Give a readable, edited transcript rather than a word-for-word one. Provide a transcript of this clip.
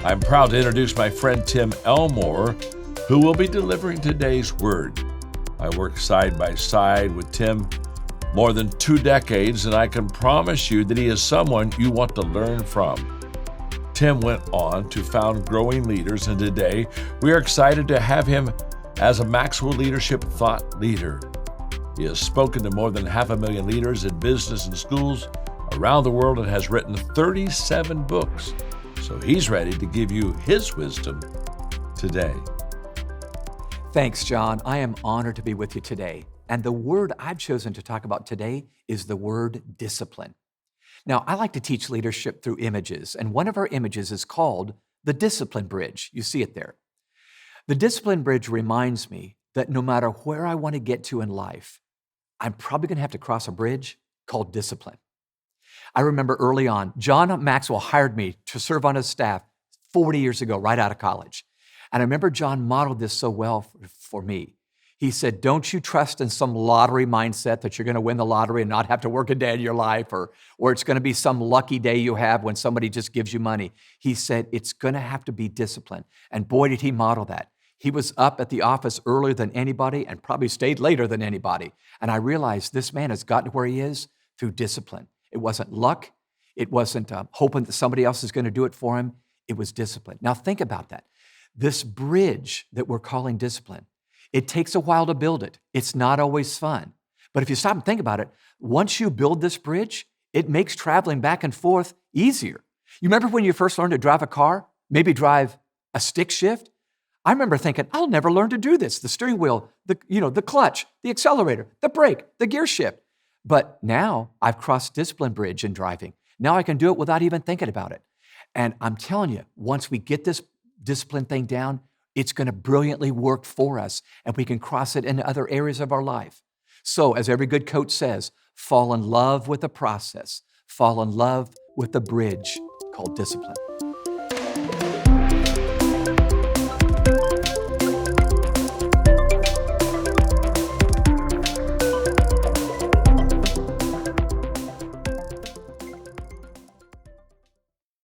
I'm proud to introduce my friend Tim Elmore, who will be delivering today's word. I work side by side with Tim more than 2 decades, and I can promise you that he is someone you want to learn from. Tim went on to found Growing Leaders, and today we are excited to have him as a Maxwell Leadership Thought Leader. He has spoken to more than 500,000 leaders in business and schools around the world and has written 37 books. So he's ready to give you his wisdom today. Thanks, John. I am honored to be with you today. And the word I've chosen to talk about today is the word discipline. Now, I like to teach leadership through images, and one of our images is called the discipline bridge. You see it there. The discipline bridge reminds me that no matter where I want to get to in life, I'm probably going to have to cross a bridge called discipline. I remember early on, John Maxwell hired me to serve on his staff 40 years ago, right out of college. And I remember John modeled this so well for me. He said, don't you trust in some lottery mindset that you're going to win the lottery and not have to work a day in your life, or it's going to be some lucky day you have when somebody just gives you money. He said, it's going to have to be discipline. And boy, did he model that. He was up at the office earlier than anybody and probably stayed later than anybody. And I realized this man has gotten to where he is through discipline. It wasn't luck. It wasn't hoping that somebody else is going to do it for him. It was discipline. Now think about that. This bridge that we're calling discipline, it takes a while to build it. It's not always fun. But if you stop and think about it, once you build this bridge, it makes traveling back and forth easier. You remember when you first learned to drive a car, maybe drive a stick shift? I remember thinking, I'll never learn to do this. The steering wheel, the clutch, the accelerator, the brake, the gear shift. But now I've crossed discipline bridge in driving. Now I can do it without even thinking about it. And I'm telling you, once we get this discipline thing down, it's going to brilliantly work for us, and we can cross it in other areas of our life. So, as every good coach says, fall in love with the process. Fall in love with the bridge called discipline.